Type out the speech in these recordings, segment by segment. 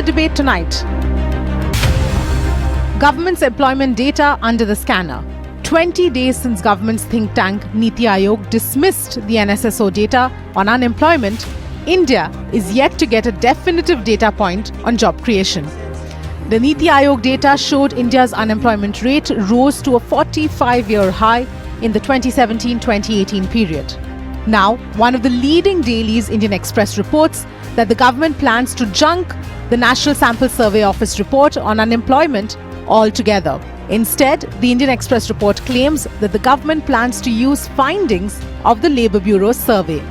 debate tonight. Government's employment data under the scanner. 20 days since government's think tank NITI Aayog dismissed the NSSO data on unemployment, India is yet to get a definitive data point on job creation. The NITI Aayog data showed India's unemployment rate rose to a 45-year high in the 2017-2018 period. Now, one of the leading dailies, Indian Express, reports that the government plans to junk the National Sample Survey Office report on unemployment altogether. Instead, the Indian Express report claims that the government plans to use findings of the Labour Bureau's survey.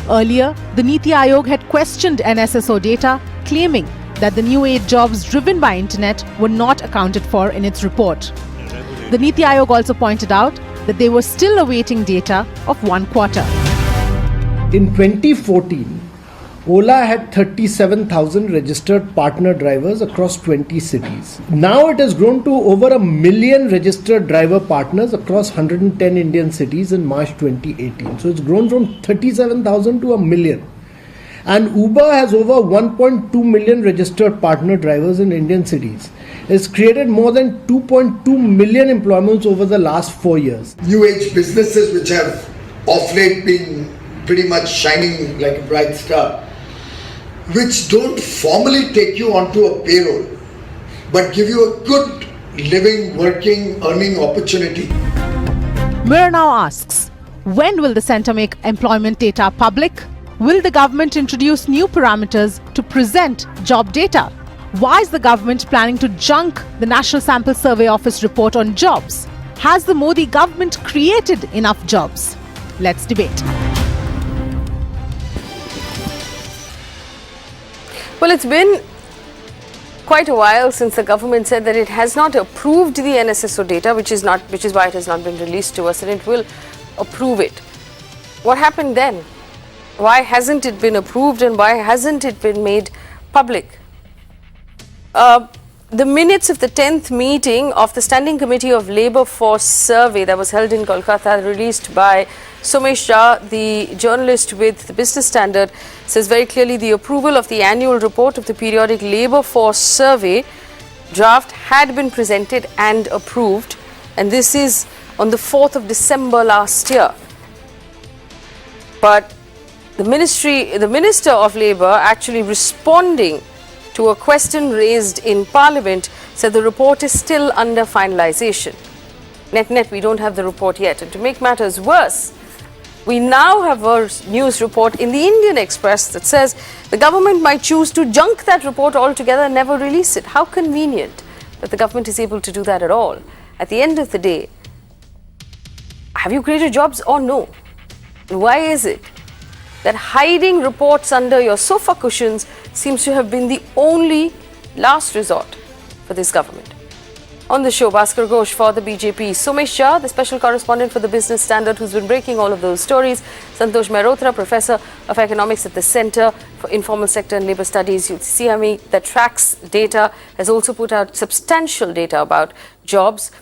Earlier, the NITI Aayog had questioned NSSO data, claiming that the new age jobs driven by internet were not accounted for in its report. The NITI Aayog also pointed out that they were still awaiting data of one quarter. In 2014, Ola had 37,000 registered partner drivers across 20 cities. Now it has grown to over 1 million registered driver partners across 110 Indian cities in March 2018. So it's grown from 37,000 to 1 million. And Uber has over 1.2 million registered partner drivers in Indian cities. It's created more than 2.2 million employments over the last 4 years. New age businesses which have of late been pretty much shining like a bright star, which don't formally take you onto a payroll, but give you a good living, working, earning opportunity. Mudra now asks, when will the centre make employment data public? Will the government introduce new parameters to present job data? Why is the government planning to junk the National Sample Survey Office report on jobs? Has the Modi government created enough jobs? Let's debate. Well, it's been quite a while since the government said that it has not approved the NSSO data, which is why it has not been released to us, and it will approve it. What happened then? Why hasn't it been approved, and why hasn't it been made public? The minutes of the 10th meeting of the Standing Committee of Labour Force Survey that was held in Kolkata, released by Somesh Jha, the journalist with the Business Standard, says very clearly the approval of the annual report of the periodic Labour Force Survey draft had been presented and approved, and this is on the 4th of December last year. But the Minister of Labour, actually responding to a question raised in Parliament, said the report is still under finalisation. Net, we don't have the report yet. And to make matters worse, we now have a news report in the Indian Express that says the government might choose to junk that report altogether and never release it. How convenient that the government is able to do that at all. At the end of the day, have you created jobs or no? And why is it that hiding reports under your sofa cushions seems to have been the only last resort for this government? On the show, Bhaskar Ghosh for the BJP, Somesh Jha, the special correspondent for the Business Standard, who's been breaking all of those stories, Santosh Mehrotra, Professor of Economics at the Centre for Informal Sector and Labour Studies, UCME, that tracks data, has also put out substantial data about jobs.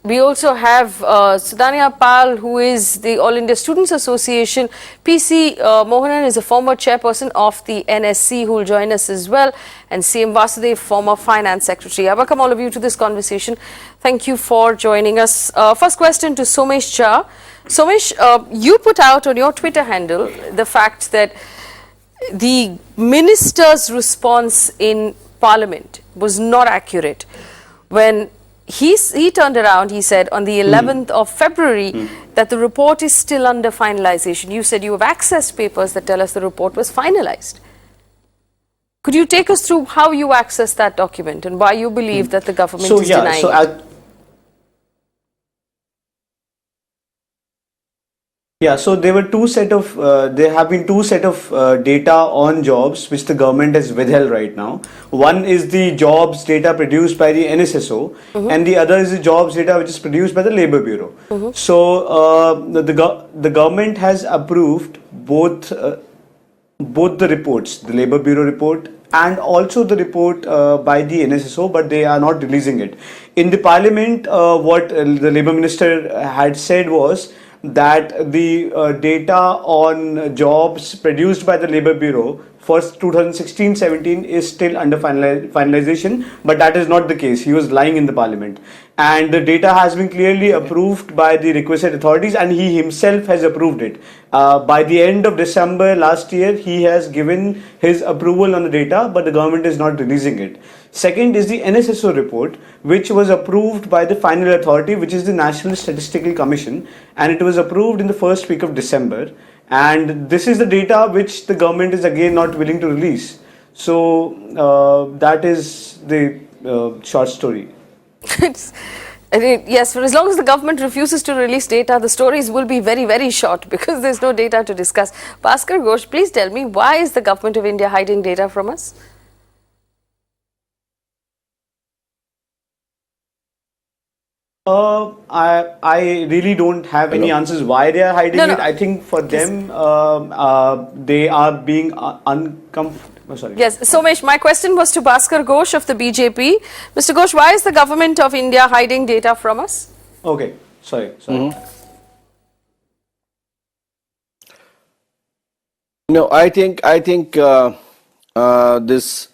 We also have Sudhanya Pal, who is the All India Students Association. PC Mohanan is a former chairperson of the NSC, who will join us as well. And CM Vasudev, former finance secretary. I welcome all of you to this conversation. Thank you for joining us. First question to Somesh Jha. Somesh, you put out on your Twitter handle the fact that the minister's response in Parliament was not accurate. When he turned around, he said on the 11th of February that the report is still under finalization. You said you have accessed papers that tell us the report was finalized. Could you take us through how you accessed that document and why you believe that the government is denying it? So there have been two set of data on jobs which the government has withheld right now. One is the jobs data produced by the NSSO, and the other is the jobs data which is produced by the Labour Bureau. So the government has approved both the reports, the Labour Bureau report and also the report by the NSSO, but they are not releasing it. In the Parliament, what the Labour Minister had said was that the data on jobs produced by the Labour Bureau for 2016-17 is still under finalization, but that is not the case. He was lying in the parliament. And the data has been clearly approved by the requisite authorities, and he himself has approved it. By the end of December last year, he has given his approval on the data, but the government is not releasing it. Second is the NSSO report, which was approved by the final authority, which is the National Statistical Commission, and it was approved in the first week of December. And this is the data which the government is again not willing to release. So that is the short story. Yes, for as long as the government refuses to release data, the stories will be very, very short because there's no data to discuss. Bhaskar Ghosh, please tell me, why is the government of India hiding data from us? I really don't have any answers why they are hiding it. I think for them, they are being uncomfortable. Oh, sorry. Yes, Somesh, my question was to Bhaskar Ghosh of the BJP. Mr. Ghosh, why is the government of India hiding data from us? Okay, sorry. No, I think this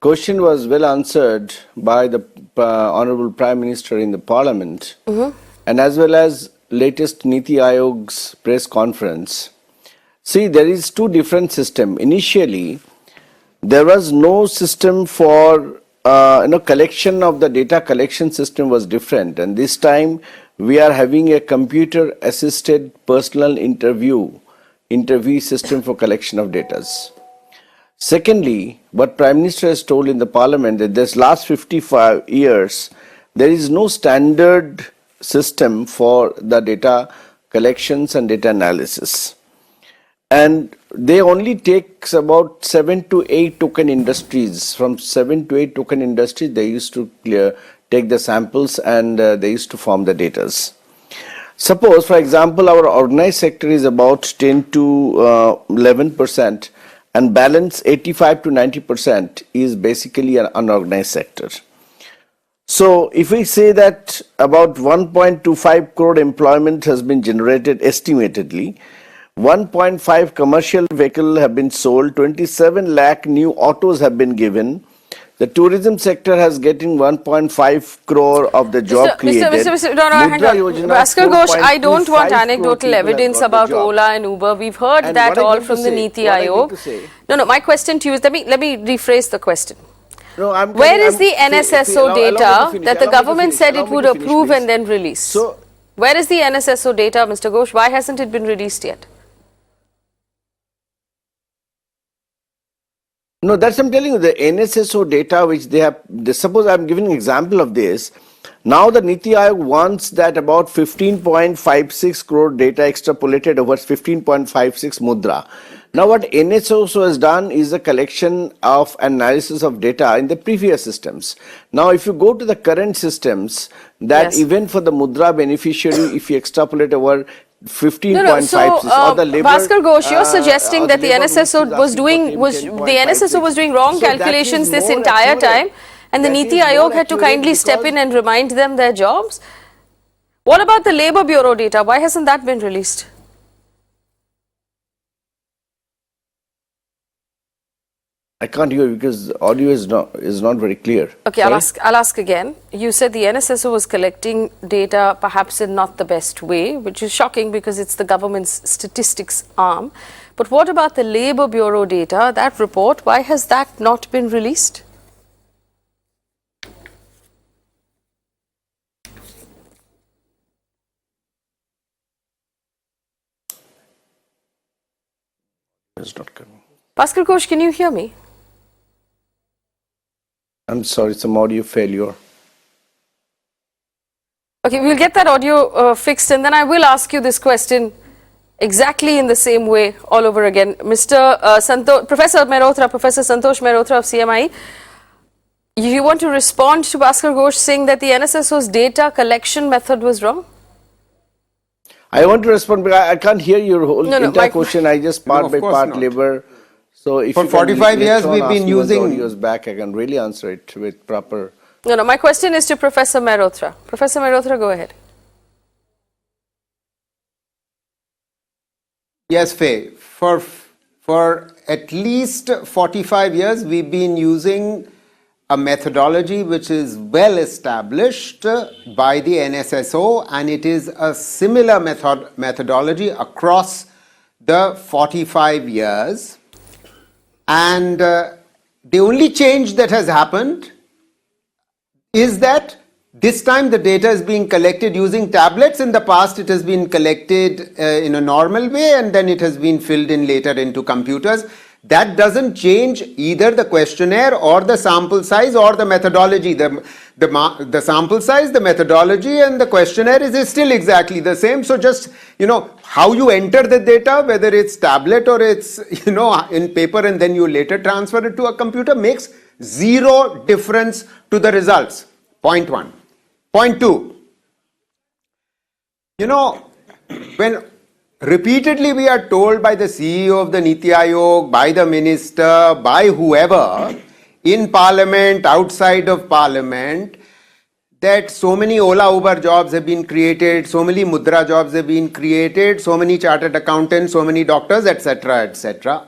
question was well answered by the Honorable Prime Minister in the Parliament, and as well as latest NITI Aayog's press conference. See, there is two different systems. Initially, there was no system for collection of the data. Collection system was different, and this time we are having a computer assisted personal interview system for collection of data. Secondly, what Prime Minister has told in the Parliament that this last 55 years there is no standard system for the data collections and data analysis. And they only take about 7 to 8 token industries. From 7 to 8 token industries, they used to take the samples and they used to form the data. Suppose, for example, our organized sector is about 10 to 11%, and balance 85 to 90% is basically an unorganized sector. So, if we say that about 1.25 crore employment has been generated estimatedly, 1.5 commercial vehicles have been sold, 27 lakh new autos have been given. The tourism sector has getting 1.5 crore of the job created. Hang on. Bhaskar Ghosh, I don't want anecdotal evidence about Ola and Uber. We've heard that all from the NITI Aayog. No, my question to you is, let me rephrase the question. Where is the NSSO data that the government said it would approve and then release? Where is the NSSO data, Mr. Ghosh? Why hasn't it been released yet? No, that's I'm telling you, the NSSO data which they have, suppose I'm giving an example of this. Now the NITI Aayog wants that about 15.56 crore data extrapolated over 15.56 Mudra. Now what NSSO has done is the collection of analysis of data in the previous systems. Now if you go to the current systems, that even for the Mudra beneficiary, if you extrapolate over 15.56 or the labor, Bhaskar Ghosh, you're suggesting that the NSSO was doing wrong calculations this entire time, and the NITI Aayog had to kindly step in and remind them their jobs. What about the Labour Bureau data? Why hasn't that been released? I can't hear because audio is not very clear. Okay, I'll ask again. You said the NSSO was collecting data perhaps in not the best way, which is shocking because it's the government's statistics arm. But what about the Labour Bureau data, that report? Why has that not been released? It's not coming. Bhaskar Ghosh, can you hear me? I'm sorry, some audio failure. Okay, we'll get that audio fixed, and then I will ask you this question exactly in the same way all over again. Professor Santosh Mehrotra of CMI, you want to respond to Bhaskar Ghosh saying that the NSSO's data collection method was wrong? I want to respond, but I can't hear your whole entire question. I just part by part labor. So if for 45 years we've been using audios back, I can really answer it with proper. No, my question is to Professor Mehrotra. Professor Mehrotra, go ahead. Yes, Faye. For for at least 45 years, we've been using a methodology which is well established by the NSSO, and it is a similar methodology across the 45 years. And the only change that has happened is that this time the data is being collected using tablets. In the past, it has been collected in a normal way, and then it has been filled in later into computers. That doesn't change either the questionnaire or the sample size or the methodology. The sample size, the methodology, and the questionnaire is still exactly the same. So just, how you enter the data, whether it's tablet or it's, in paper, and then you later transfer it to a computer, makes zero difference to the results. Point one. Point two. When repeatedly we are told by the CEO of the NITI Aayog, by the minister, by whoever, in parliament, outside of parliament, that so many Ola Uber jobs have been created, so many Mudra jobs have been created, so many chartered accountants, so many doctors, etc., etc.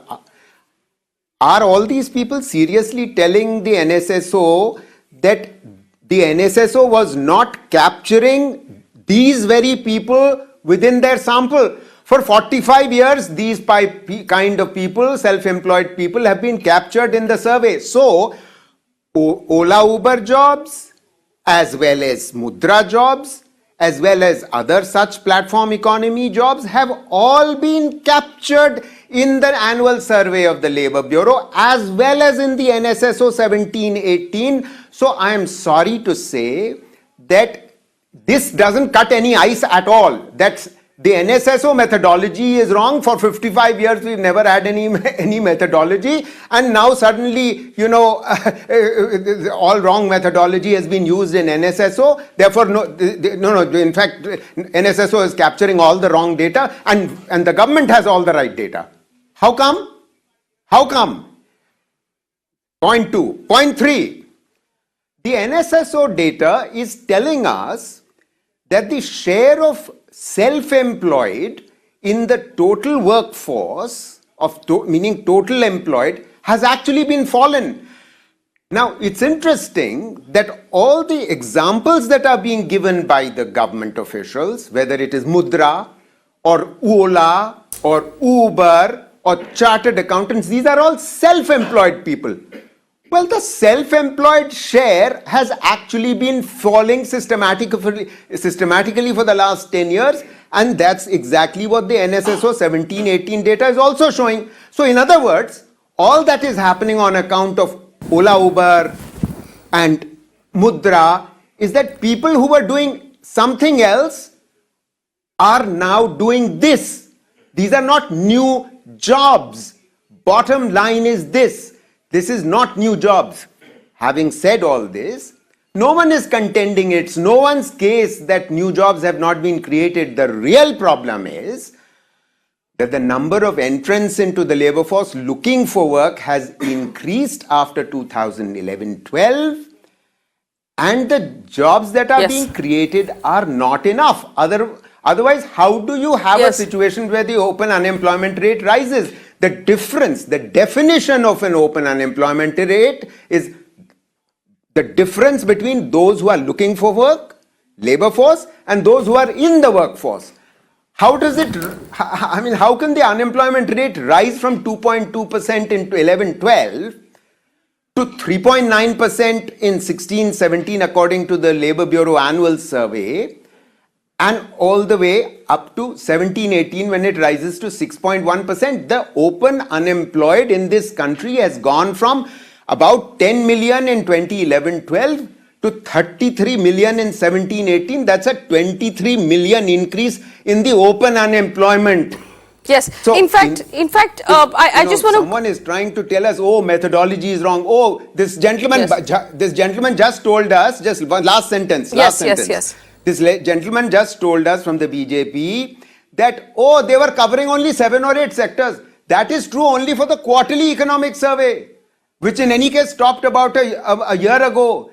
Are all these people seriously telling the NSSO that the NSSO was not capturing these very people within their sample? For 45 years, these kind of people, self-employed people, have been captured in the survey. So, Ola Uber jobs, as well as Mudra jobs, as well as other such platform economy jobs, have all been captured in the annual survey of the Labour Bureau, as well as in the NSSO 17-18. So, I am sorry to say that this doesn't cut any ice at all. That's the NSSO methodology is wrong. For 55 years, we've never had any methodology. And now suddenly, all wrong methodology has been used in NSSO. Therefore, no, in fact, NSSO is capturing all the wrong data, and the government has all the right data. How come? How come? Point two. Point three. The NSSO data is telling us that the share of self-employed in the total workforce, meaning total employed, has actually been fallen. Now, it's interesting that all the examples that are being given by the government officials, whether it is Mudra or Ola or Uber or chartered accountants, these are all self-employed people. Well, the self-employed share has actually been falling systematically for the last 10 years, and that's exactly what the NSSO 17-18 data is also showing. So, in other words, all that is happening on account of Ola Uber and Mudra is that people who were doing something else are now doing this. These are not new jobs. Bottom line is this. This is not new jobs. Having said all this, no one is contending it's no one's case that new jobs have not been created. The real problem is that the number of entrants into the labor force looking for work has increased after 2011-12, and the jobs that are being created are not enough. Otherwise, how do you have a situation where the open unemployment rate rises? The difference, the definition of an open unemployment rate is the difference between those who are looking for work, labor force, and those who are in the workforce. How does it, how can the unemployment rate rise from 2.2% in 11-12 to 3.9% in 16-17 according to the Labour Bureau annual survey, and all the way up to 17-18 when it rises to 6.1%. The open unemployed in this country has gone from about 10 million in 2011-12 to 33 million in 17-18. That's a 23 million increase in the open unemployment. Yes. So in fact, I just want to. Someone is trying to tell us, oh, methodology is wrong. Oh, this gentleman just told us, just last sentence. Yes. This gentleman just told us from the BJP that, oh, they were covering only 7 or 8 sectors. That is true only for the quarterly economic survey, which in any case stopped about a year ago.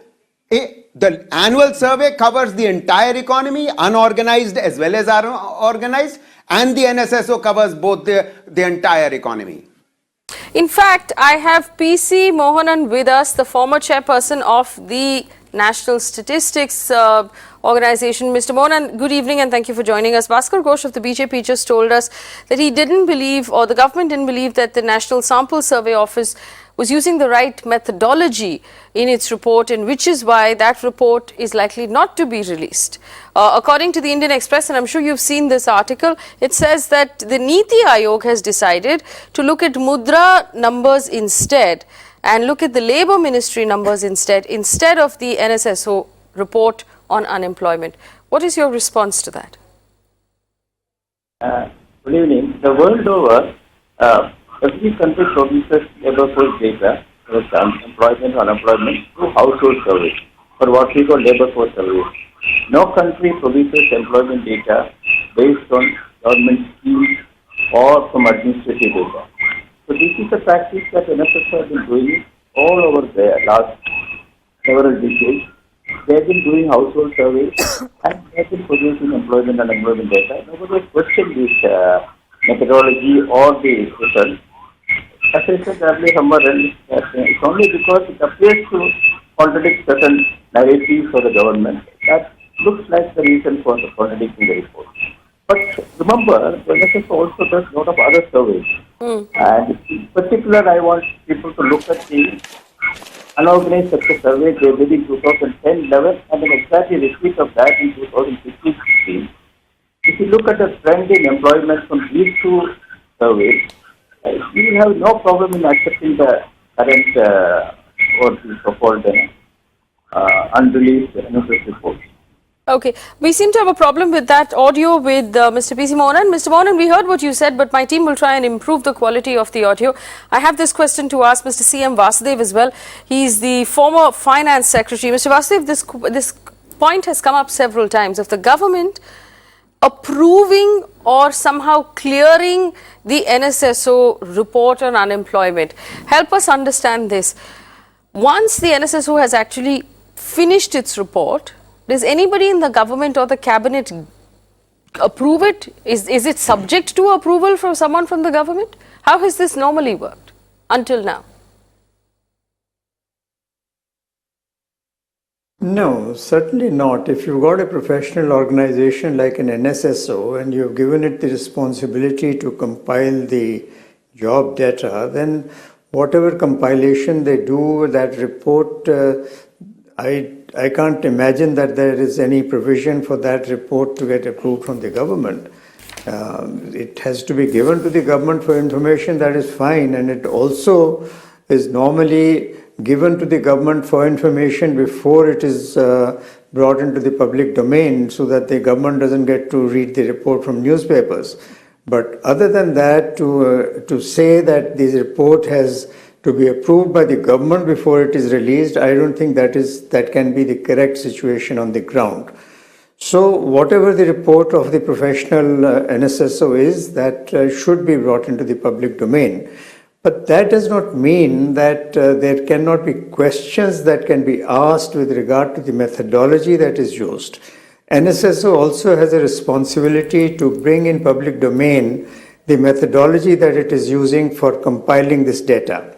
The annual survey covers the entire economy, unorganized as well as organized, and the NSSO covers both the entire economy. In fact, I have PC Mohanan with us, the former chairperson of the National Statistics Organization. Mr. Mohanan, good evening and thank you for joining us. Bhaskar Ghosh of the BJP just told us that he didn't believe, or the government didn't believe, that the National Sample Survey Office was using the right methodology in its report, and which is why that report is likely not to be released. According to the Indian Express, and I'm sure you've seen this article, it says that the NITI Aayog has decided to look at Mudra numbers instead and look at the Labour Ministry numbers instead of the NSSO report on unemployment. What is your response to that? Good evening. The world over, every country produces labor force data, employment, unemployment, through household surveys, or what we call labor force surveys. No country produces employment data based on government schemes or from administrative data. So this is a practice that NSSO has been doing all over the last several decades. They have been doing household surveys and they have been producing employment and unemployment data. Nobody has questioned this methodology or the results. As I said earlier somewhere else, it's only because it appears to contradict certain narratives of the government that looks like the reason for the contradicting the report. But remember, the NSSO also does a lot of other surveys. And in particular, I want people to look at the unorganized sector survey they did in 2010-11 and an exactly repeat of that in 2015-16. If you look at the trend in employment from these two surveys, we have no problem in accepting the current or the so-called unreleased NSS report. Okay, we seem to have a problem with that audio with Mr. PC Mohanan. Mr. Mohanan, we heard what you said, but my team will try and improve the quality of the audio. I have this question to ask Mr. C.M. Vasudev as well. He's the former finance secretary. Mr. Vasudev, this point has come up several times of the government approving or somehow clearing the NSSO report on unemployment. Help us understand this. Once the NSSO has actually finished its report, does anybody in the government or the cabinet approve it? Is it subject to approval from someone from the government? How has this normally worked until now? No, certainly not. If you've got a professional organization like an NSSO and you've given it the responsibility to compile the job data, then whatever compilation they do with that report, I can't imagine that there is any provision for that report to get approved from the government. It has to be given to the government for information, that is fine, and it also is normally given to the government for information before it is brought into the public domain so that the government doesn't get to read the report from newspapers. But other than that, to say that this report has to be approved by the government before it is released, I don't think that can be the correct situation on the ground. So whatever the report of the professional NSSO is, that should be brought into the public domain. But that does not mean that there cannot be questions that can be asked with regard to the methodology that is used. NSSO also has a responsibility to bring in public domain the methodology that it is using for compiling this data.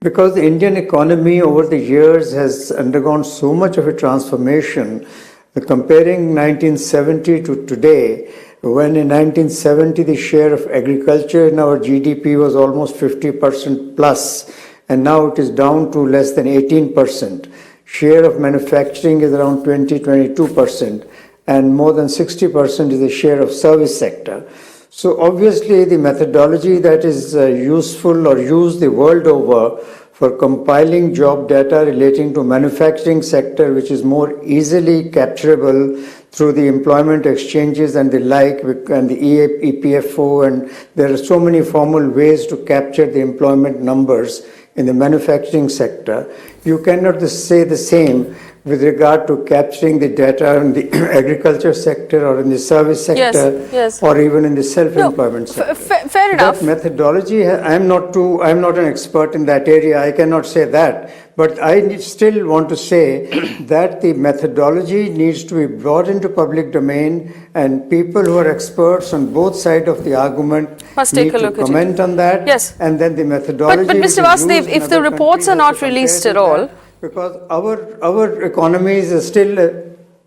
Because the Indian economy over the years has undergone so much of a transformation, comparing 1970 to today, when in 1970 the share of agriculture in our GDP was almost 50% plus, and now it is down to less than 18%. Share of manufacturing is around 22%, and more than 60% is the share of service sector. So obviously the methodology that is useful or used the world over for compiling job data relating to manufacturing sector, which is more easily capturable through the employment exchanges and the like, and the EPFO, and there are so many formal ways to capture the employment numbers in the manufacturing sector. You cannot say the same with regard to capturing the data in the agriculture sector or in the service sector, yes. or even in the self-employment sector. Fair enough. That methodology, I'm not an expert in that area, I cannot say that. But I still want to say that the methodology needs to be brought into public domain, and people who are experts on both sides of the argument Must need take a to look at it. comment on that. Yes. And then the methodology. But which Mr. is Vasudev, used in if the other reports countries are has not to compare released with at all, that, because our economy is still.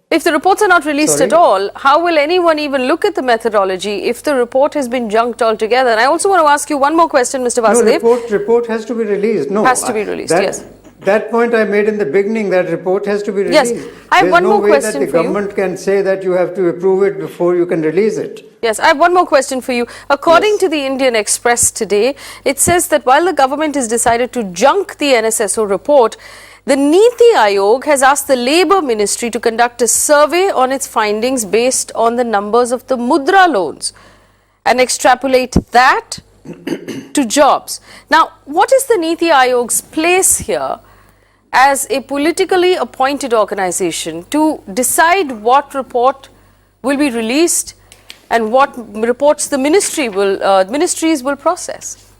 if the reports are not released Sorry? at all, how will anyone even look at the methodology if the report has been junked altogether? And I also want to ask you one more question, Mr. Vasudev. No, report has to be released. No, Has to be released, yes. That point I made in the beginning, that report has to be Yes. released. I have There's one no more way question that the for you. government can say that you have to approve it before you can release it. Yes, I have one more question for you. According to the Indian Express today, it says that while the government has decided to junk the NSSO report, the NITI Aayog has asked the Labour Ministry to conduct a survey on its findings based on the numbers of the Mudra loans and extrapolate that to jobs. Now, what is the NITI Aayog's place here as a politically appointed organization to decide what report will be released and what reports the ministries will process?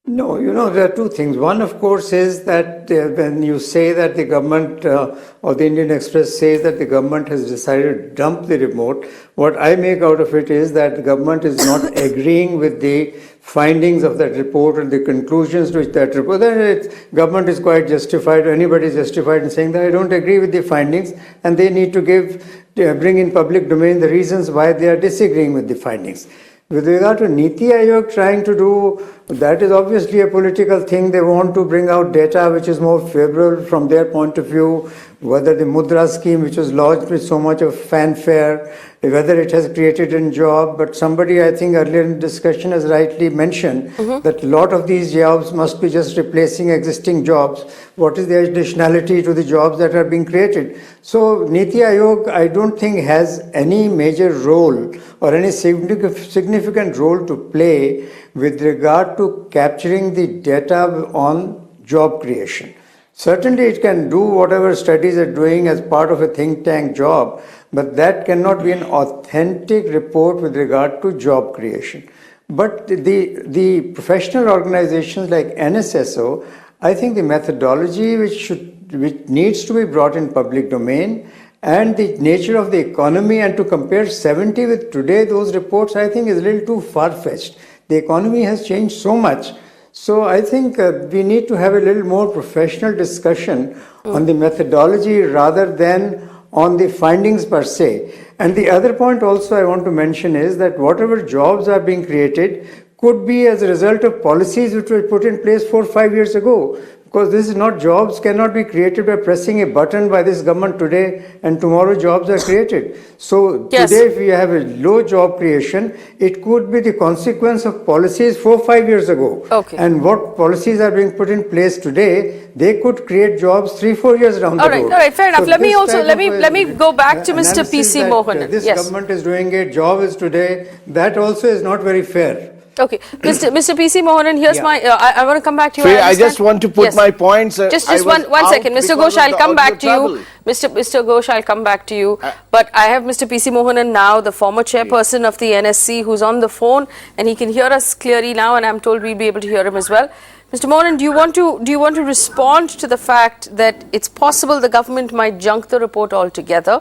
No, there are two things. One, of course, is that when you say that the government or the Indian Express says that the government has decided to dump the report, what I make out of it is that the government is not agreeing with the findings of that report and the conclusions to which that report. Then government is quite justified, anybody is justified in saying that I don't agree with the findings, and they need to bring in public domain the reasons why they are disagreeing with the findings. With regard to NITI Aayog trying to do, that is obviously a political thing. They want to bring out data which is more favorable from their point of view, whether the Mudra scheme, which was launched with so much of fanfare, whether it has created a job. But somebody, I think earlier in the discussion, has rightly mentioned that a lot of these jobs must be just replacing existing jobs. What is the additionality to the jobs that are being created? So NITI Aayog, I don't think has any major role or any significant role to play with regard to capturing the data on job creation. Certainly it can do whatever studies are doing as part of a think tank job, but that cannot be an authentic report with regard to job creation. But the professional organizations like NSSO, I think the methodology which needs to be brought in public domain and the nature of the economy, and to compare 70 with today, those reports I think is a little too far-fetched. The economy has changed so much. So I think we need to have a little more professional discussion on the methodology rather than on the findings per se. And the other point also I want to mention is that whatever jobs are being created could be as a result of policies which were put in place 4 or 5 years ago. Because this is not, jobs cannot be created by pressing a button by this government today and tomorrow jobs are created. So today if we have a low job creation, it could be the consequence of policies 4 or 5 years ago. Okay. And what policies are being put in place today, they could create jobs 3 or 4 years down the road. All right, fair enough. So let me this also type let me go back to Mr. analysis PC that, Mohanan. This Yes. government is doing it, job is today, that also is not very fair. Okay, Mr. PC Mohanan, here's my. I want to come back to you. Faye, I just want to put my points. Just one second, Mr. Ghosh. I'll come back to you. Mr. Ghosh, I'll come back to you. But I have Mr. PC Mohanan now, the former chairperson of the NSC, who's on the phone, and he can hear us clearly now, and I'm told we'll be able to hear him as well. Mr. Mohanan, do you want to respond to the fact that it's possible the government might junk the report altogether,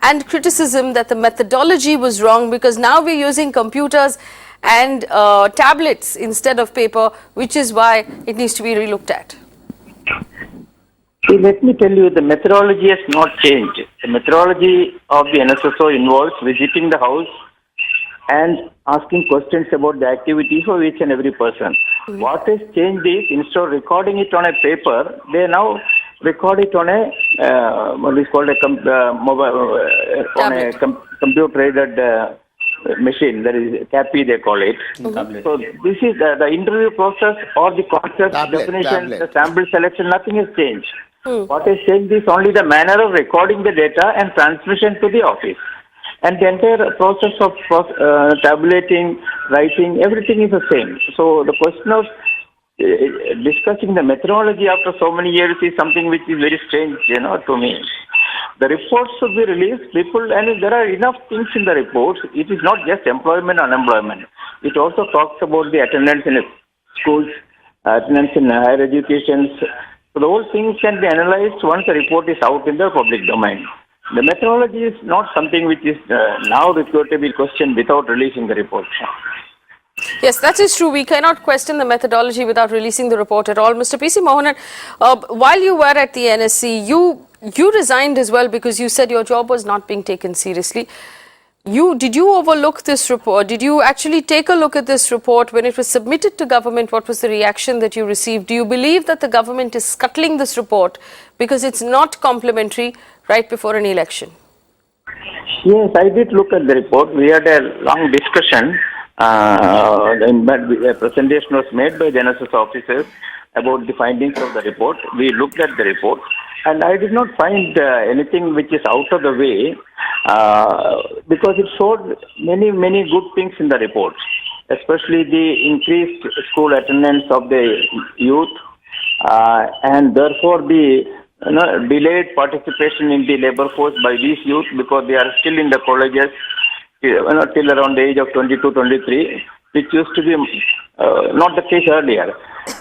and criticism that the methodology was wrong because now we're using computers and tablets instead of paper, which is why it needs to be relooked at? See, let me tell you, the methodology has not changed. The methodology of the NSSO involves visiting the house and asking questions about the activities of each and every person. What has changed is, instead of recording it on a paper, they now record it on a what is called a computer-aided machine, that is CAPI they call it. So this is the interview process or the concept, definition, the sample selection, nothing has changed. What has changed is only the manner of recording the data and transmission to the office. And the entire process of tabulating, writing, everything is the same. So the question of discussing the methodology after so many years is something which is very strange, to me. The reports should be released, and there are enough things in the reports. It is not just employment, unemployment. It also talks about the attendance in schools, attendance in higher education. So the whole thing can be analyzed once the report is out in the public domain. The methodology is not something which is now required to be questioned without releasing the report. Yes, that is true. We cannot question the methodology without releasing the report at all. Mr. P.C. Mohanan, while you were at the NSC, you resigned as well because you said your job was not being taken seriously. Did you overlook this report? Did you actually take a look at this report when it was submitted to government? What was the reaction that you received? Do you believe that the government is scuttling this report because it's not complementary right before an election? Yes, I did look at the report. We had a long discussion. A presentation was made by the NSSO officers about the findings of the report. We looked at the report and I did not find anything which is out of the way because it showed many good things in the report, especially the increased school attendance of the youth and therefore the delayed participation in the labor force by these youth because they are still in the colleges till around the age of 22, 23, which used to be not the case earlier.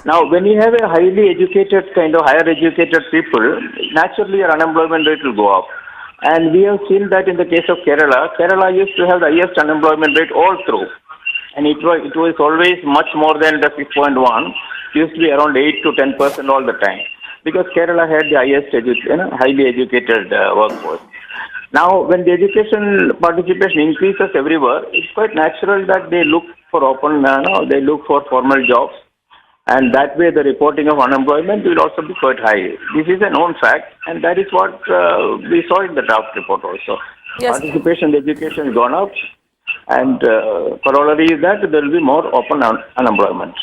Now, when you have a highly educated, higher educated people, naturally your unemployment rate will go up. And we have seen that in the case of Kerala. Kerala used to have the highest unemployment rate all through. And it was always much more than the 6.1. It used to be around 8 to 10% all the time. Because Kerala had the highest highly educated workforce. Now, when the education participation increases everywhere, it's quite natural that they look for they look for formal jobs. And that way the reporting of unemployment will also be quite high. This is a known fact and that is what we saw in the draft report also. Yes. Participation in education has gone up and corollary is that there will be more open unemployment.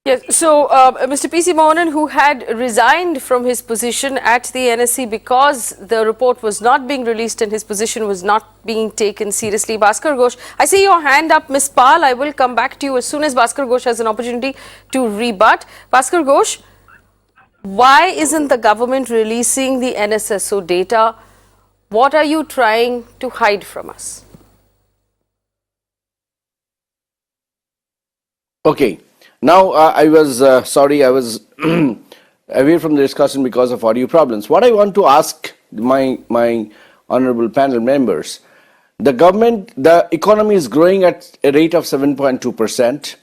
Yes, so Mr. P.C. Mohanan, who had resigned from his position at the NSC because the report was not being released and his position was not being taken seriously. Bhaskar Ghosh, I see your hand up. Ms. Pal, I will come back to you as soon as Bhaskar Ghosh has an opportunity to rebut. Bhaskar Ghosh, why isn't the government releasing the NSSO data? What are you trying to hide from us? Okay. Now, I was sorry, I was away from the discussion because of audio problems. What I want to ask my honorable panel members, the economy is growing at a rate of 7.2%,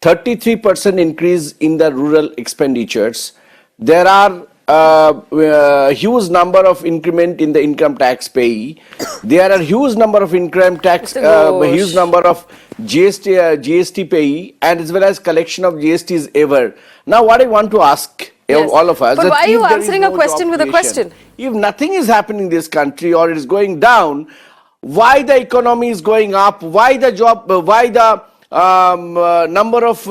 33% increase in the rural expenditures. There are a huge number of increment in the income tax payee. There are huge number of income tax, huge number of GST payee, and as well as collection of GSTs ever. Now, what I want to ask all of us, but why are you answering a question with a question? If nothing is happening in this country or it is going down, why the economy is going up? Why the number of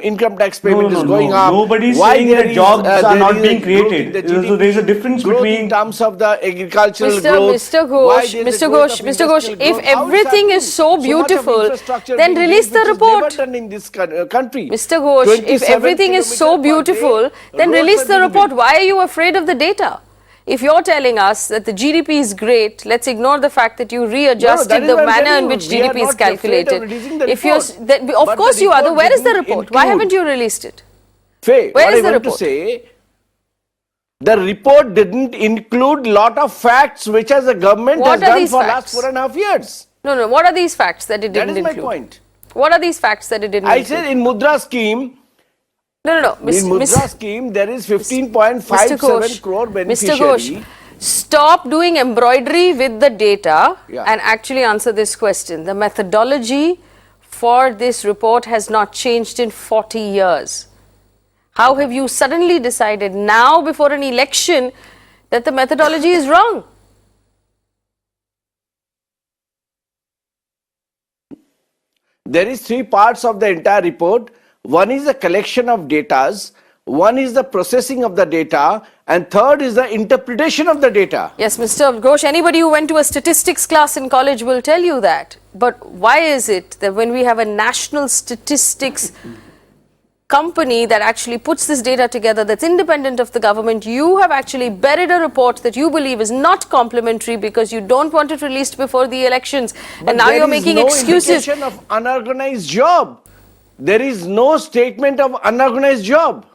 income tax payment is going up? Nobody is saying that jobs are not being created. So there is a difference between in terms of the agricultural growth. Mr. Ghosh, if everything is so beautiful, then release the report. In this country. Mr. Ghosh, if everything is so beautiful, then release the report. Why are you afraid of the data? If you're telling us that the GDP is great, let's ignore the fact that you readjusted the manner in which GDP is calculated. If you're, of course you are. Where is the report? Why haven't you released it? Faye, where is the report? To say, the report didn't include lot of facts which has the government has done for last 4.5 years. No. What are these facts that it didn't include? That is my point. What are these facts that it didn't include? I said in Mudra scheme. No. In Mudra scheme, there is 15.57 crore beneficiary. Mr. Ghosh, stop doing embroidery with the data and actually answer this question. The methodology for this report has not changed in 40 years. How have you suddenly decided now before an election that the methodology is wrong? There is 3 parts of the entire report. One is the collection of data, one is the processing of the data, and third is the interpretation of the data. Yes, Mr. Ghosh, anybody who went to a statistics class in college will tell you that. But why is it that when we have a national statistics company that actually puts this data together, that's independent of the government, you have actually buried a report that you believe is not complimentary because you don't want it released before the elections, and now you're making excuses. But there is no indication of unorganized job. There is no statement of unorganized job.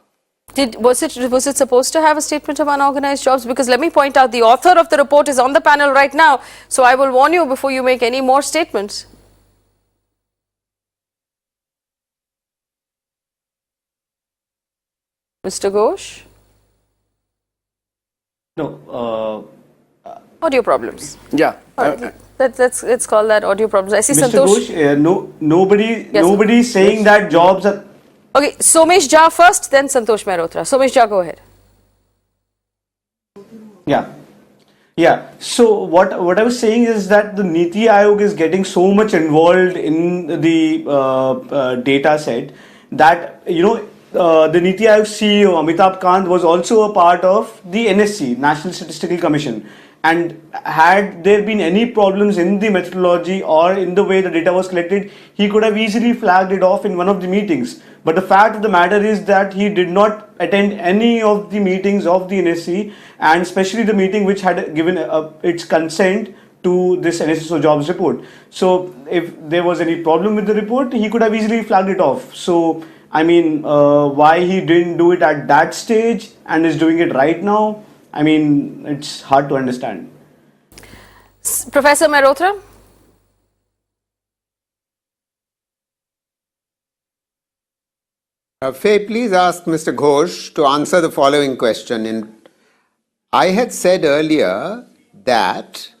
Was it supposed to have a statement of unorganized jobs? Because let me point out, the author of the report is on the panel right now, so I will warn you before you make any more statements. Mr. Ghosh? No, Audio problems. Yeah. Let's call that audio problems. I see Mr. Santosh. Ghosh, nobody Yes, is saying that jobs are. Okay, Somesh Jha first, then Santosh Mehrotra. Somesh Jha, go ahead. Yeah. So what I was saying is that the NITI Aayog is getting so much involved in the data set that the NITI Aayog CEO Amitabh Kant was also a part of the NSC, National Statistical Commission. And had there been any problems in the methodology or in the way the data was collected, he could have easily flagged it off in one of the meetings. But the fact of the matter is that he did not attend any of the meetings of the NSC, and especially the meeting which had given its consent to this NSSO jobs report. So if there was any problem with the report, he could have easily flagged it off. So I mean, why he didn't do it at that stage and is doing it right now, I mean, it's hard to understand. Professor Mehrotra? Faye, please ask Mr. Ghosh to answer the following question. I had said earlier that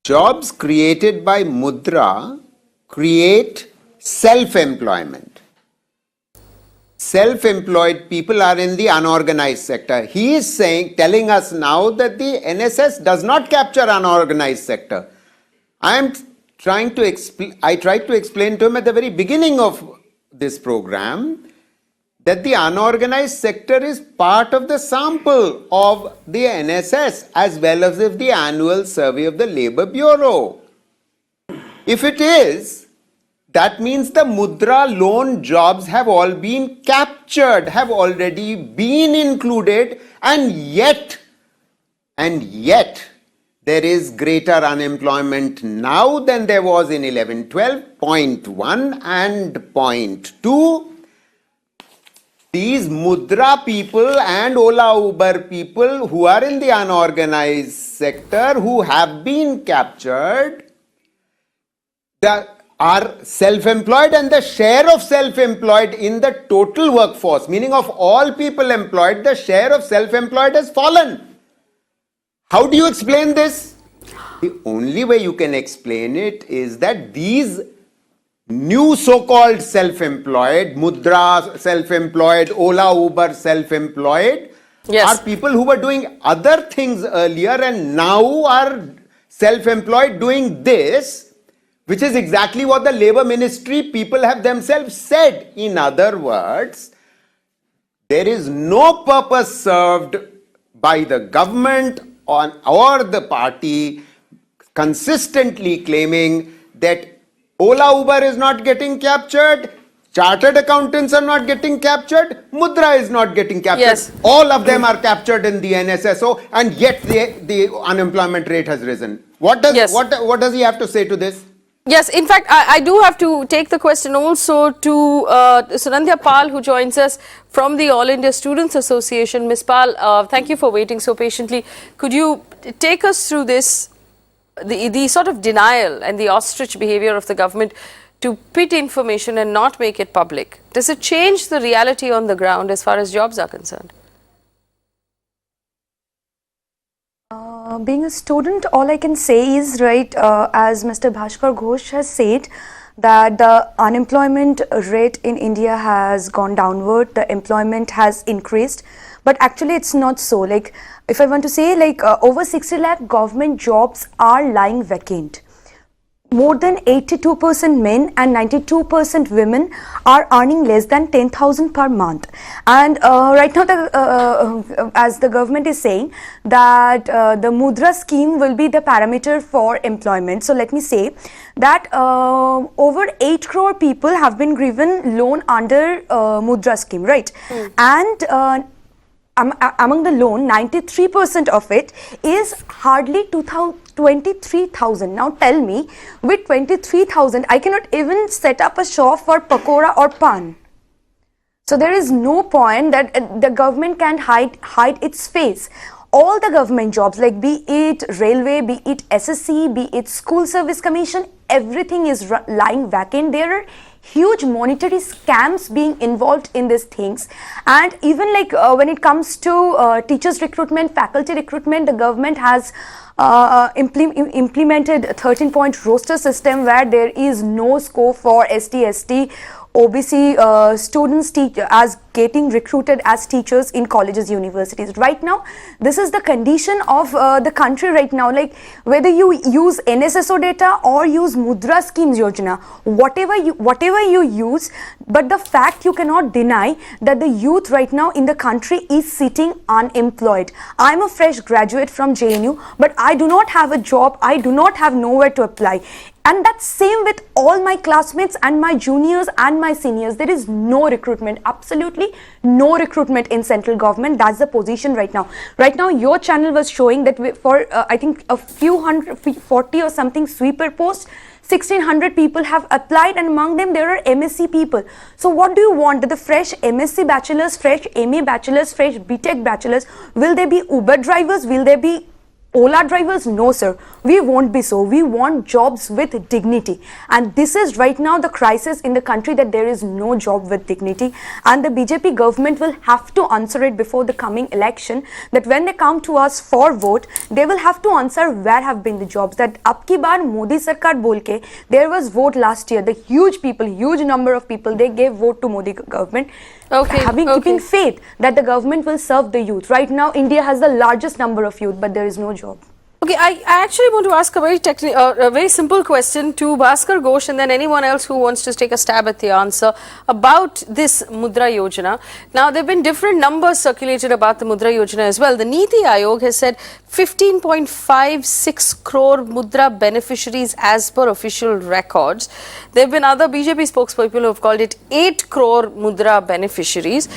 jobs created by Mudra create self-employment. Self-employed people are in the unorganized sector. He is telling us now that the NSS does not capture unorganized sector. I tried to explain to him at the very beginning of this program that the unorganized sector is part of the sample of the NSS as well as of the annual survey of the Labour Bureau. If it is, that means the Mudra loan jobs have all been captured, have already been included, and yet there is greater unemployment now than there was in 11-12, point 1 and point 2. These Mudra people and Ola Uber people who are in the unorganized sector, who have been captured, are self-employed, and the share of self-employed in the total workforce, meaning of all people employed, the share of self-employed has fallen. How do you explain this? The only way you can explain it is that these new so-called self-employed, Mudra self-employed, Ola Uber self-employed, are people who were doing other things earlier and now are self-employed doing this, which is exactly what the Labour Ministry people have themselves said. In other words, there is no purpose served by the government or the party consistently claiming that Ola Uber is not getting captured, chartered accountants are not getting captured, Mudra is not getting captured. Yes. All of them are captured in the NSSO, and yet the unemployment rate has risen. What does he have to say to this? Yes, in fact, I do have to take the question also to Sunandhya Pal, who joins us from the All India Students Association. Ms. Pal, thank you for waiting so patiently. Could you take us through this, the sort of denial and the ostrich behavior of the government to pit information and not make it public? Does it change the reality on the ground as far as jobs are concerned? Being a student, all I can say is, right, as Mr. Bhaskar Ghosh has said, that the unemployment rate in India has gone downward, the employment has increased, but actually it's not so. Like, if I want to say, like, over 60 lakh government jobs are lying vacant. More than 82% men and 92% women are earning less than 10,000 per month. And right now, as the government is saying that the Mudra scheme will be the parameter for employment. So let me say that over 8 crore people have been given loan under Mudra scheme, right? And among the loan, 93% of it is hardly 23,000. Now tell me, with 23,000, I cannot even set up a shop for pakora or pan. So there is no point that the government can hide its face. All the government jobs, like be it railway, be it SSC, be it school service commission, everything is lying vacant. There are huge monetary scams being involved in these things. And even like when it comes to teachers recruitment, faculty recruitment, the government has implemented a 13-point roster system where there is no scope for ST, ST, OBC students as getting recruited as teachers in colleges, universities. Right now, this is the condition of the country right now. Like whether you use NSSO data or use Mudra schemes Yojana, whatever you use, but the fact you cannot deny that the youth right now in the country is sitting unemployed. I'm a fresh graduate from JNU, but I do not have a job. I do not have nowhere to apply. And that's same with all my classmates and my juniors and my seniors. There is no recruitment, absolutely no recruitment in central government. That's the position right now. Right now, your channel was showing that for I think a few hundred, 40 or something sweeper posts, 1,600 people have applied, and among them there are MSc people. So what do you want? That the fresh MSc bachelors, fresh MA bachelors, fresh BTech bachelors, will they be Uber drivers? Will they be Ola drivers? No sir, we won't be so. We want jobs with dignity, and this is right now the crisis in the country, that there is no job with dignity, and the BJP government will have to answer it before the coming election, that when they come to us for vote, they will have to answer where have been the jobs. That ab ki baar Modi sarkar bolke, there was vote last year, the huge number of people, they gave vote to Modi government. Keeping faith that the government will serve the youth. Right now, India has the largest number of youth, but there is no job. Okay, I actually want to ask a very simple question to Bhaskar Ghosh and then anyone else who wants to take a stab at the answer about this Mudra Yojana. Now, there have been different numbers circulated about the Mudra Yojana as well. The NITI Aayog has said 15.56 crore Mudra beneficiaries as per official records. There have been other BJP spokespeople who have called it 8 crore Mudra beneficiaries.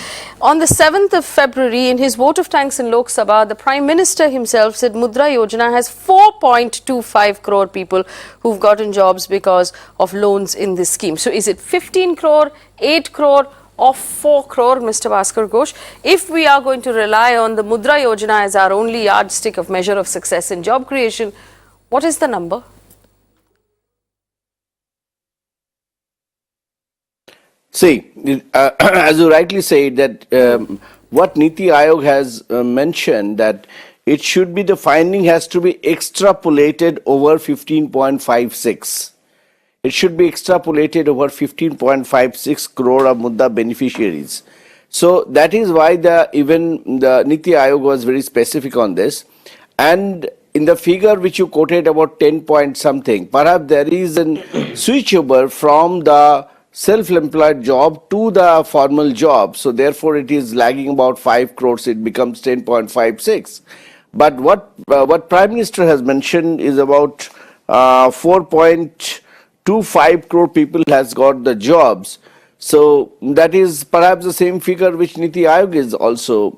On the 7th of February, in his vote of thanks in Lok Sabha, the Prime Minister himself said Mudra Yojana has 4.25 crore people who've gotten jobs because of loans in this scheme. So is it 15 crore, 8 crore or 4 crore, Mr. Bhaskar Ghosh? If we are going to rely on the Mudra Yojana as our only yardstick of measure of success in job creation, what is the number? See, as you rightly said, that what NITI Aayog has mentioned, that it should be, the finding has to be extrapolated over 15.56. It should be extrapolated over 15.56 crore of Mudra beneficiaries. So that is why even the NITI Aayog was very specific on this. And in the figure which you quoted about 10 point something, perhaps there is a switchover from the self-employed job to the formal job. So therefore it is lagging about 5 crores, it becomes 10.56. But what Prime Minister has mentioned is about 4.25 crore people has got the jobs. So that is perhaps the same figure which NITI Aayog is also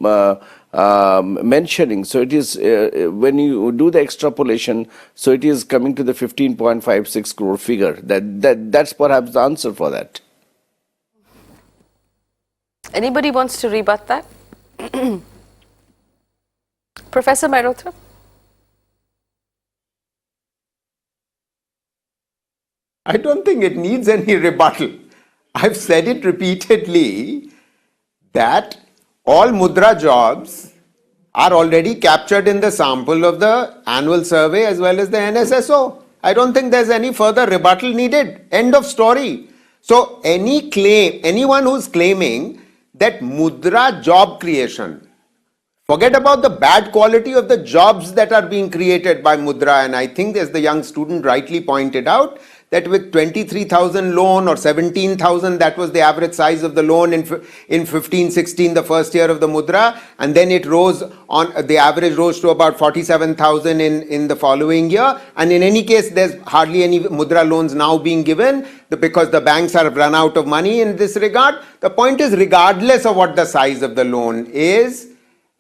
mentioning. So it is, when you do the extrapolation, so it is coming to the 15.56 crore figure. That's perhaps the answer for that. Anybody wants to rebut that? Professor Mehrotra? I don't think it needs any rebuttal. I've said it repeatedly that all Mudra jobs are already captured in the sample of the annual survey as well as the NSSO. I don't think there's any further rebuttal needed. End of story. So anyone who's claiming that Mudra job creation, forget about the bad quality of the jobs that are being created by Mudra. And I think, as the young student rightly pointed out, that with 23,000 loan or 17,000, that was the average size of the loan in 15-16, the first year of the Mudra. And then it rose on, the average rose to about 47,000 in the following year. And in any case, there's hardly any Mudra loans now being given because the banks have run out of money in this regard. The point is, regardless of what the size of the loan is,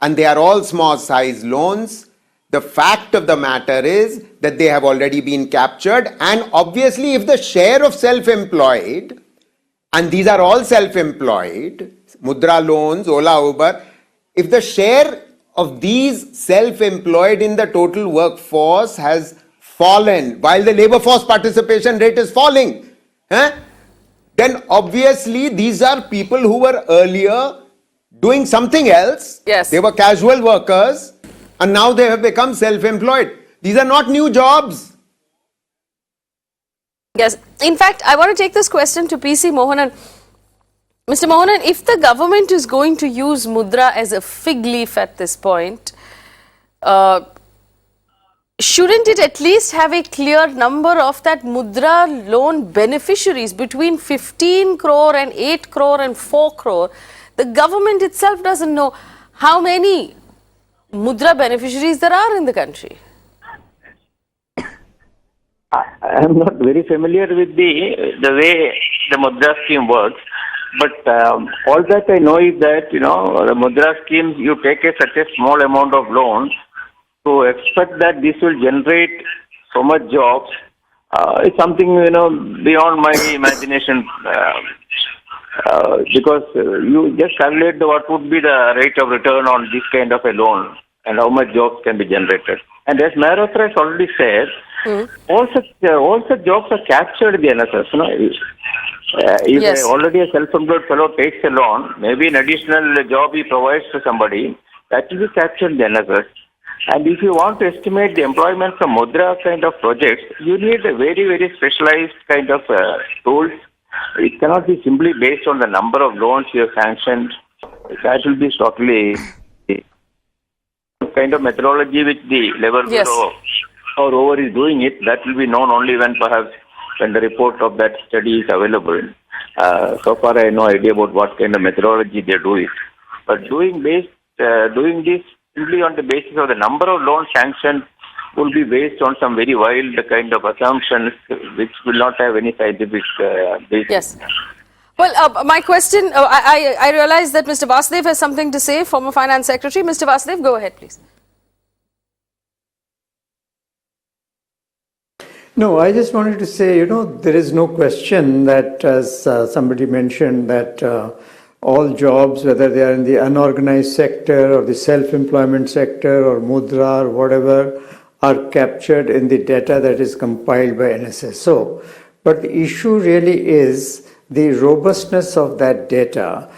and they are all small size loans. The fact of the matter is that they have already been captured, and obviously if the share of self-employed, and these are all self-employed, Mudra loans, Ola, Uber, if the share of these self-employed in the total workforce has fallen while the labor force participation rate is falling, then obviously these are people who were earlier doing something else. Yes. They were casual workers and now they have become self-employed. These are not new jobs. Yes. In fact, I want to take this question to PC Mohanan. Mr. Mohanan, if the government is going to use Mudra as a fig leaf at this point, shouldn't it at least have a clear number of that Mudra loan beneficiaries between 15 crore and 8 crore and 4 crore? The government itself doesn't know how many Mudra beneficiaries there are in the country. I am not very familiar with the way the Mudra scheme works, but all that I know is that, the Mudra scheme, you take such a small amount of loans, to expect that this will generate so much jobs is something, beyond my imagination. Because you just calculate what would be the rate of return on this kind of a loan and how much jobs can be generated. And as Maharashtra has already said, all such jobs are captured in the NSS. If already a self-employed fellow takes a loan, maybe an additional job he provides to somebody, that will be captured in the NSS. And if you want to estimate the employment from Mudra kind of projects, you need a very, very specialized kind of tools. It cannot be simply based on the number of loans you have sanctioned. That will be totally kind of methodology which the Labour Bureau or over is doing it. That will be known only when the report of that study is available. So far, I have no idea about what kind of methodology they do it. But doing this simply on the basis of the number of loans sanctioned will be based on some very wild kind of assumptions which will not have any scientific basis. Yes. Well, my question, I realize that Mr. Vasudev has something to say, former Finance Secretary. Mr. Vasudev, go ahead, please. No, I just wanted to say, there is no question that, as somebody mentioned, that all jobs, whether they are in the unorganized sector or the self-employment sector or Mudra or whatever, are captured in the data that is compiled by NSSO. But the issue really is the robustness of that data.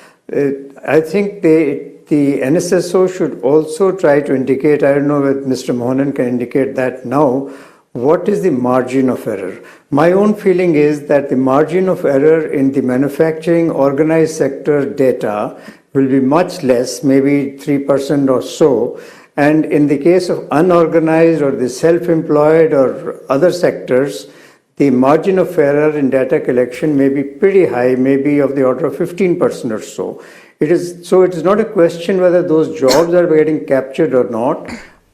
I think the NSSO should also try to indicate, I don't know if Mr. Mohanan can indicate that now, what is the margin of error? My own feeling is that the margin of error in the manufacturing organized sector data will be much less, maybe 3% or so. And in the case of unorganized or the self-employed or other sectors, the margin of error in data collection may be pretty high, maybe of the order of 15% or so. It is not a question whether those jobs are getting captured or not.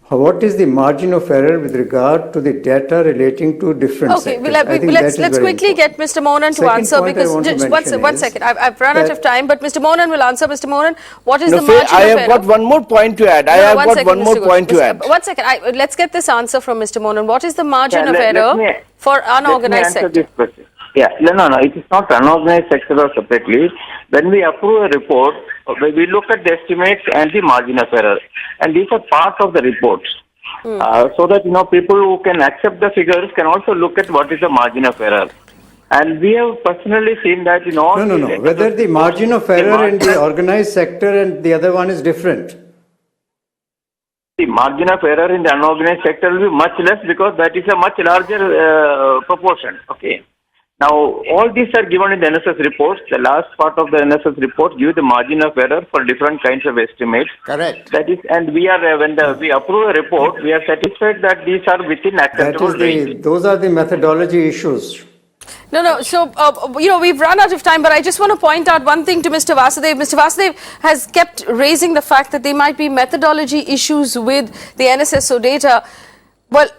What is the margin of error with regard to the data relating to different sectors? Let's quickly get Mr. Mohanan to answer, because just one second. I've run out of time, but Mr. Mohanan will answer. Mr. Mohanan, what is the margin of error? I have got one more point to add. One second. Let's get this answer from Mr. Mohanan. What is the margin of error for unorganized sector? This question. No, it is not unorganized sector or separately. When we approve a report, we look at the estimates and the margin of error, and these are part of the reports. So that people who can accept the figures can also look at what is the margin of error. And we have personally seen that No. Whether the margin of error in the organized sector and the other one is different. The margin of error in the unorganized sector will be much less because that is a much larger proportion. Okay. Now, all these are given in the NSS reports. The last part of the NSS report gives the margin of error for different kinds of estimates. Correct. That is, and we are when we approve a report, we are satisfied that these are within acceptable range. Those are the methodology issues. No. So, we've run out of time, but I just want to point out one thing to Mr. Vasudev. Mr. Vasudev has kept raising the fact that there might be methodology issues with the NSSO data. Well,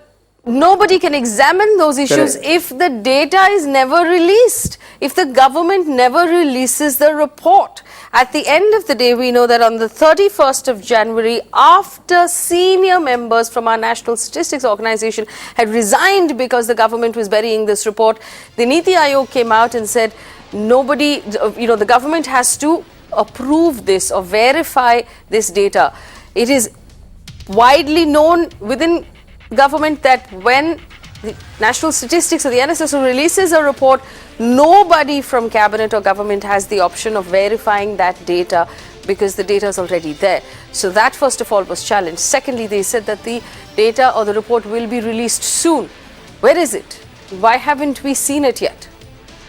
nobody can examine those issues if the data is never released, if the government never releases the report. At the end of the day, we know that on the 31st of January, after senior members from our National Statistics Organization had resigned because the government was burying this report, the NITI Aayog came out and said, the government has to approve this or verify this data. It is widely known within government that when the National Statistics or the NSSO releases a report, nobody from cabinet or government has the option of verifying that data because the data is already there. So that first of all was challenged. Secondly, they said that the data or the report will be released soon. Where is it? Why haven't we seen it yet?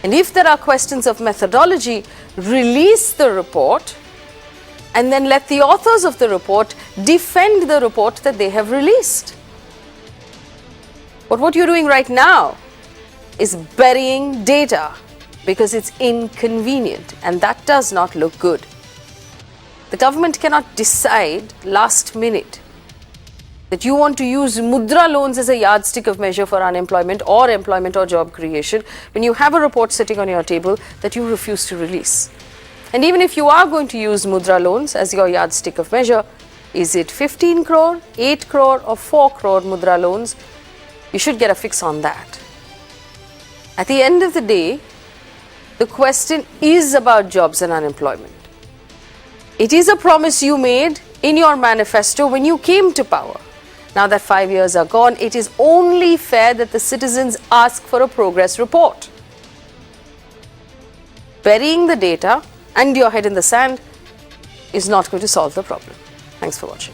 And if there are questions of methodology, release the report and then let the authors of the report defend the report that they have released. But what you're doing right now is burying data because it's inconvenient, and that does not look good. The government cannot decide last minute that you want to use Mudra loans as a yardstick of measure for unemployment or job creation when you have a report sitting on your table that you refuse to release. And even if you are going to use Mudra loans as your yardstick of measure, is it 15 crore, 8 crore or 4 crore Mudra loans? You should get a fix on that. At the end of the day, the question is about jobs and unemployment. It is a promise you made in your manifesto when you came to power. Now that 5 years are gone, it is only fair that the citizens ask for a progress report. Burying the data and your head in the sand is not going to solve the problem. Thanks for watching.